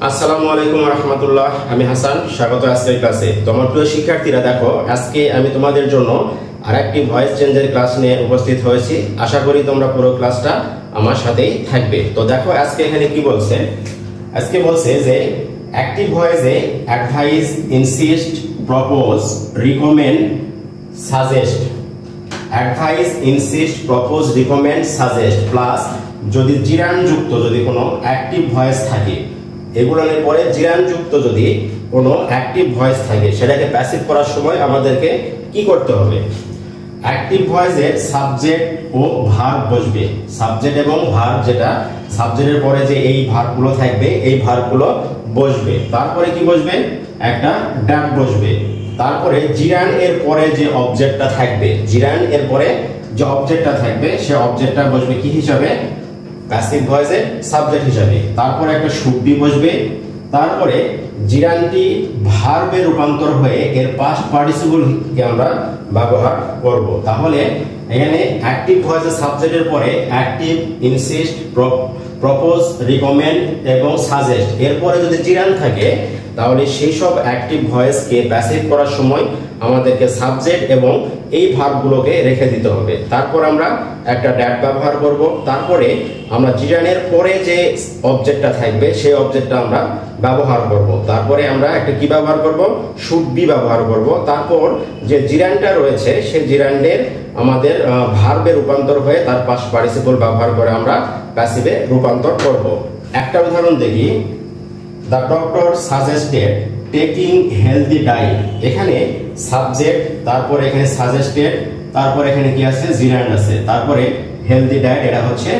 আসসালামু আলাইকুম রহমতুল্লাহ। আমি হাসান, স্বাগত আজকের ক্লাসে। তোমার প্রিয় শিক্ষার্থীরা, দেখো আজকে আমি তোমাদের জন্য আরেকটি ভয়েস চেঞ্জের ক্লাস নিয়ে উপস্থিত হয়েছি। আশা করি তোমরা পুরো ক্লাসটা আমার সাথেই থাকবে। তো দেখো আজকে এখানে কি বলছে। আজকে বলছে যে অ্যাক্টিভ ভয়েসে advise, insist, propose, recommend, suggest. Advise, insist, propose, recommend, suggest plus যদি জিরানযুক্ত যদি কোনো অ্যাক্টিভ ভয়েস থাকে, এগুলোর পরে জিরানযুক্ত যদি কোনো অ্যাক্টিভ ভয়েস থাকে, সেটাকে প্যাসিভ করার সময় আমাদেরকে কি করতে হবে? অ্যাক্টিভ ভয়েসে সাবজেক্ট ও ভার্ব বসবে। সাবজেক্ট এবং ভার্ব, যেটা সাবজেক্টের পরে যে এই ভার্বগুলো থাকবে, এই ভার্বগুলো বসবে। তারপরে কি বসবে? একটা ডাক বসবে। তারপরে জিরান এর পরে যে অবজেক্টটা থাকবে, জিরান এর পরে যে অবজেক্টটা থাকবে, সে অবজেক্টটা বসবে কি হিসাবে? প্যাসিভ ভয়েসে সাবজেক্ট হিসাবে। তারপরে একটা শুড বি বসবে। তারপরে জিরানটি ভার্বে রূপান্তর হয়ে এর পাস্ট পার্টিসিপলকে আমরা ব্যবহার করব। তাহলে এখানে অ্যাক্টিভ ভয়েসের সাবজেক্টের পরে অ্যাক্টিভ, ইনসিস্ট, প্রপোজ, রিকমেন্ড এবং সাজেস্ট, এরপরে যদি জিরান থাকে, তাহলে সেই সব অ্যাক্টিভ ভয়েসকে প্যাসিভ করার সময় আমাদেরকে সাবজেক্ট এবং এই ভার্বগুলোকে রেখে দিতে হবে। তারপর আমরা একটা ড্যাট ব্যবহার করব। তারপরে আমরা জিরানের পরে যে অবজেক্টটা থাকবে, সেই অবজেক্টটা আমরা ব্যবহার করব। তারপরে আমরা একটা কি ব্যবহার করব? শুড বি ব্যবহার করব। তারপর যে জিরানটা রয়েছে, সেই জিরানের আমাদের ভার্বে রূপান্তর হয়ে তার পাস্ট পার্টিসিপল ব্যবহার করে আমরা প্যাসিভে রূপান্তর করব। একটা উদাহরণ দেখি। The doctor suggested taking healthy diet. এখানে সাবজেক্ট, তারপর এখানে সাজেস্টেড, তারপর এখানে কি আছে? জিরান্ড আছে, তারপরে হেলদি ডায়েট, এটা হচ্ছে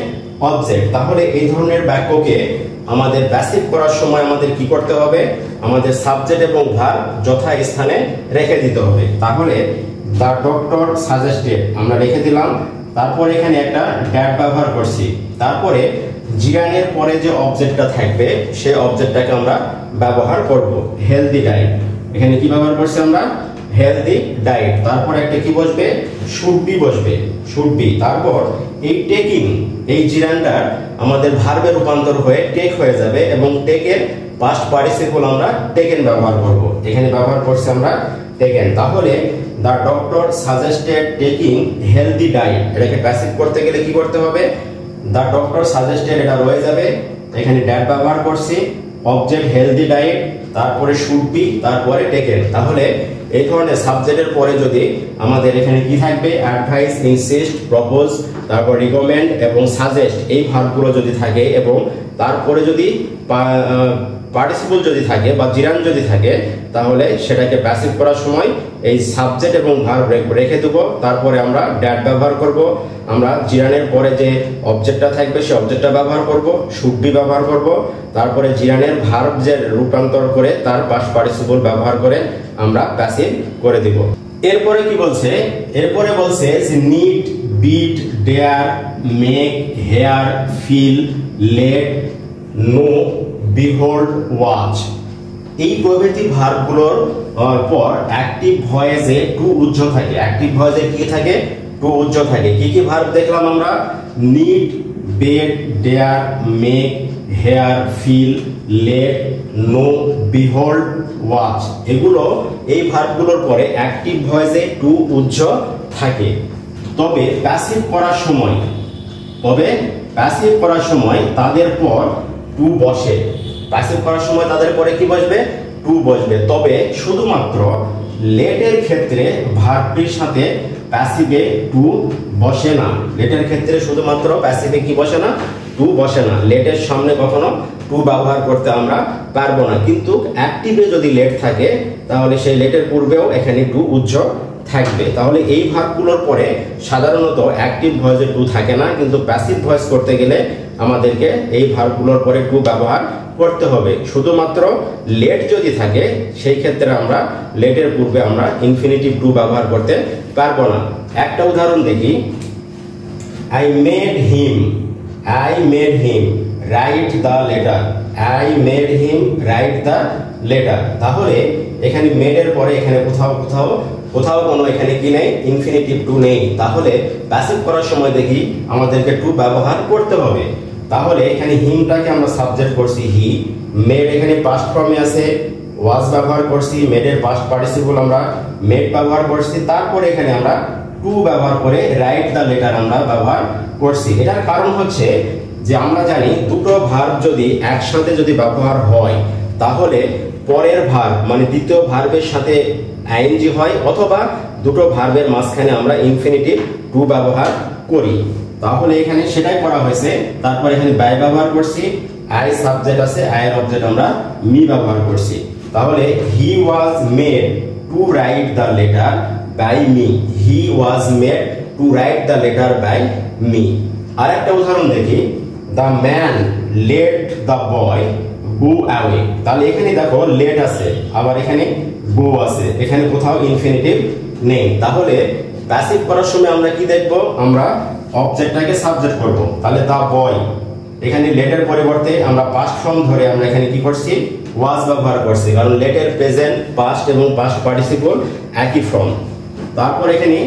অবজেক্ট। তাহলে এই ধরনের বাক্যকে আমাদের প্যাসিভ করার সময় আমাদের কি করতে হবে? আমাদের সাবজেক্ট এবং ভার্ব যথাস্থানে রেখে দিতে হবে। তাহলে দ্য ডক্টর সাজেস্টেড আমরা রেখে দিলাম। তারপর এখানে একটা ড্যাট ব্যবহার করছি। তারপরে জিরানের পরে যে অবজেক্টটা থাকবে, সেই অবজেক্টটাকে আমরা ব্যবহার করব হেলদি ডায়েট। এখানে কি ব্যবহার করছি আমরা? Healthy diet. তারপর একটা কি বসবে? শুড বি বসবে, শুড বি। তারপর এই টেকিং, এই জিরানটা আমাদের ভার্বে রূপান্তর হয়ে টেক হয়ে যাবে এবং টেকের পাস্ট পার্টিসিপল আমরা টেকেন ব্যবহার করব। এখানে ব্যবহার করছি আমরা টেকেন। তাহলে the doctor suggested taking healthy diet, এটাকে প্যাসিভ করতে গেলে কি করতে হবে? দ্য ডক্টর সাজেস্টেড, এটা রয়ে যাবে। এখানে ড্যাট ব্যবহার করছি, অবজেক্ট হেলদি ডায়েট, তারপরে শুড বি, তারপরে টেকেন। তাহলে এই ধরনের সাবজেক্টের পরে যদি আমাদের এখানে কি থাকবে? অ্যাডভাইস, ইনসিস্ট, প্রপোজ, তারপর রিকমেন্ড এবং সাজেস্ট, এই ভার্বগুলো যদি থাকে এবং তারপরে যদি পার্টিসিপল যদি থাকে বা জিরান যদি থাকে, তাহলে সেটাকে প্যাসিভ করার সময় এই সাবজেক্ট এবং ভার্ব রেখে দেবো। তারপরে আমরা ড্যাট ব্যবহার করব। আমরা জিরানের পরে যে অবজেক্টটা থাকবে, সেই অবজেক্টটা ব্যবহার করব, শুড বি ব্যবহার করব। তারপরে জিরানের ভার্ব যে রূপান্তর করে তার পাস্ট পার্টিসিপল ব্যবহার করে আমরা প্যাসিভ করে দিব। এরপরে কি বলছে? এরপরে বলছে যে need, bid, dare, make, hear, feel, let, know, behold, watch, এই প্রভৃতি ভার্বগুলোর পর অ্যাক্টিভ ভয়েসে টু উজ্জ থাকে। অ্যাক্টিভ ভয়েসে কি থাকে? টু উজ্জ থাকে। কি কি ভার্ব দেখলাম আমরা? Need, bade, dare, make, hear, feel, let, know, behold, watch, এগুলো এই ভার্বগুলোর পরে অ্যাক্টিভ ভয়েসে টু উজ্জ থাকে। তবে প্যাসিভ করার সময় তাদের পর টু বসে। প্যাসিভ করার সময় তাদের পরে কি বসবে? টু বসবে। তবে শুধুমাত্র লেটের ক্ষেত্রে ভার্বটির সাথে প্যাসিভে টু বসে না। লেটের ক্ষেত্রে শুধুমাত্র প্যাসিভে কি বসে না? টু বসে না। লেটের সামনে কখনো টু ব্যবহার করতে আমরা পারবো না। কিন্তু অ্যাক্টিভে যদি লেট থাকে, তাহলে সেই লেটের পূর্বেও এখানে টু উজ্জ থাকবে। তাহলে এই ভার্বগুলোর পরে সাধারণত অ্যাক্টিভ ভয়েসে টু থাকে না, কিন্তু প্যাসিভ ভয়েস করতে গেলে আমাদেরকে এই ভার্বগুলোর পরে টু ব্যবহার করতে হবে। শুধুমাত্র লেট যদি থাকে, সেই ক্ষেত্রে আমরা লেটের পূর্বে আমরা ইনফিনিটিভ টু ব্যবহার করতে পারবো না। একটা উদাহরণ দেখি। I made him right the letter. I made him right the letter. তাহলে এখানে মেডের পরে এখানে কোথাও কোনো এখানে কি নেই? ইনফিনিটিভ টু নেই। তাহলে প্যাসিভ করার সময় দেখি আমাদেরকে টু ব্যবহার করতে হবে। তাহলে এখানে হিমটাকে আমরা সাবজেক্ট করছি হি, মেড এখানে পাস্ট ফর্মে আছে, ওয়াজ ব্যবহার করছি, মেডের পাস্ট পার্টিসিপল আমরা মেড ব্যবহার করছি, তারপরে এখানে আমরা টু ব্যবহার করে রাইট দ্য লেটার আমরা ব্যবহার করছি। এটার কারণ হচ্ছে যে আমরা জানি দুটো ভার্ব যদি একসাথে যদি ব্যবহার হয় তাহলে পরের ভার্ব মানে দ্বিতীয় ভার্বের সাথে আইএনজি হয়, অথবা দুটো ভার্বের মাঝখানে আমরা ইনফিনিটিভ টু ব্যবহার করি। তাহলে এখানে সেটাই করা হয়েছে। তারপর এখানে বাই ব্যবহার করছি, আই সাবজেক্ট আছে, আই এর অবজেক্ট আমরা মি ব্যবহার করছি। তাহলে he was made to write the letter by me, he was made to write the letter by me. আর একটা উদাহরণ দেখি, the man let the boy go away. তাহলে এখানে দেখো লেট আছে, আবার এখানে গো আছে, এখানে কোথাও ইনফিনিটিভ নেই। তাহলে প্যাসিভ করার সময় আমরা কি দেখব, আমরা অবজেক্টটাকে সাবজেক্ট করব। তাহলে দ্য বয় এখানে লেটের পরিবর্তে আমরা পাস্ট ফর্ম ধরে আমরা এখানে কি করছি, ওয়াজ ব্যবহার করছি, কারণ লেটের প্রেজেন্ট পাস্ট এবং পাস্ট পার্টিসিপল একই ফর্ম। তারপর এখানে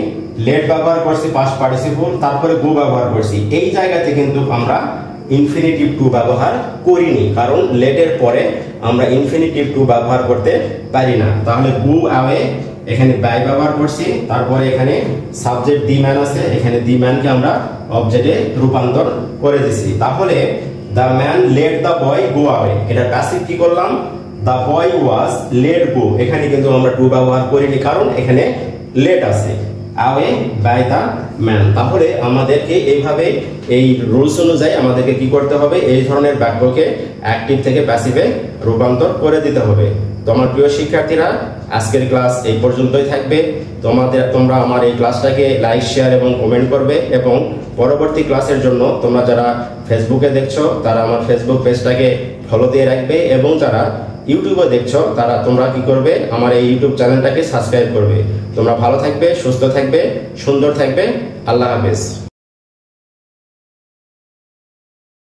লেট ব্যবহার করছি পাস্ট পার্টিসিপল, তারপরে গো ব্যবহার করছি। এই জায়গাতে কিন্তু আমরা ইনফিনিটিভ টু ব্যবহার করিনি, কারণ লেটের পরে আমরা ইনফিনিটিভ টু ব্যবহার করতে পারি না। তাহলে গো অ্যাওয়ে এখানে বাই ব্যবহার করছি, তারপরে এখানে সাবজেক্ট দি ম্যান আছে, এখানে দি ম্যানকে আমরা অবজেক্টে রূপান্তর করে দিছি। তাহলে the man let the boy go away, এটা প্যাসিভ কি করলাম, the boy was let go, এখানে কিন্তু আমরা টু ব্যবহার করিনি কারণ এখানে লেট আছে, অ্যাওয়ে বাই দ্য ম্যান। তাহলে আমাদেরকে এইভাবে এই রুলস অনুযায়ী আমাদেরকে কি করতে হবে, এই ধরনের বাক্যকে অ্যাক্টিভ থেকে প্যাসিভে রূপান্তর করে দিতে হবে। তো আমার প্রিয় শিক্ষার্থীরা, আজকের ক্লাস এই পর্যন্তই থাকবে। তোমরা আমার এই ক্লাসটাকে লাইক, শেয়ার এবং কমেন্ট করবে, এবং পরবর্তী ক্লাসের জন্য তোমরা যারা ফেসবুকে দেখছো তারা আমার ফেসবুক পেজটাকে ফলো দিয়ে রাখবে, এবং যারা ইউটিউবে দেখছো তোমরা কি করবে, আমার এই ইউটিউব চ্যানেলটাকে সাবস্ক্রাইব করবে। তোমরা ভালো থাকবে, সুস্থ থাকবে, সুন্দর থাকবে। আল্লাহ হাফেজ।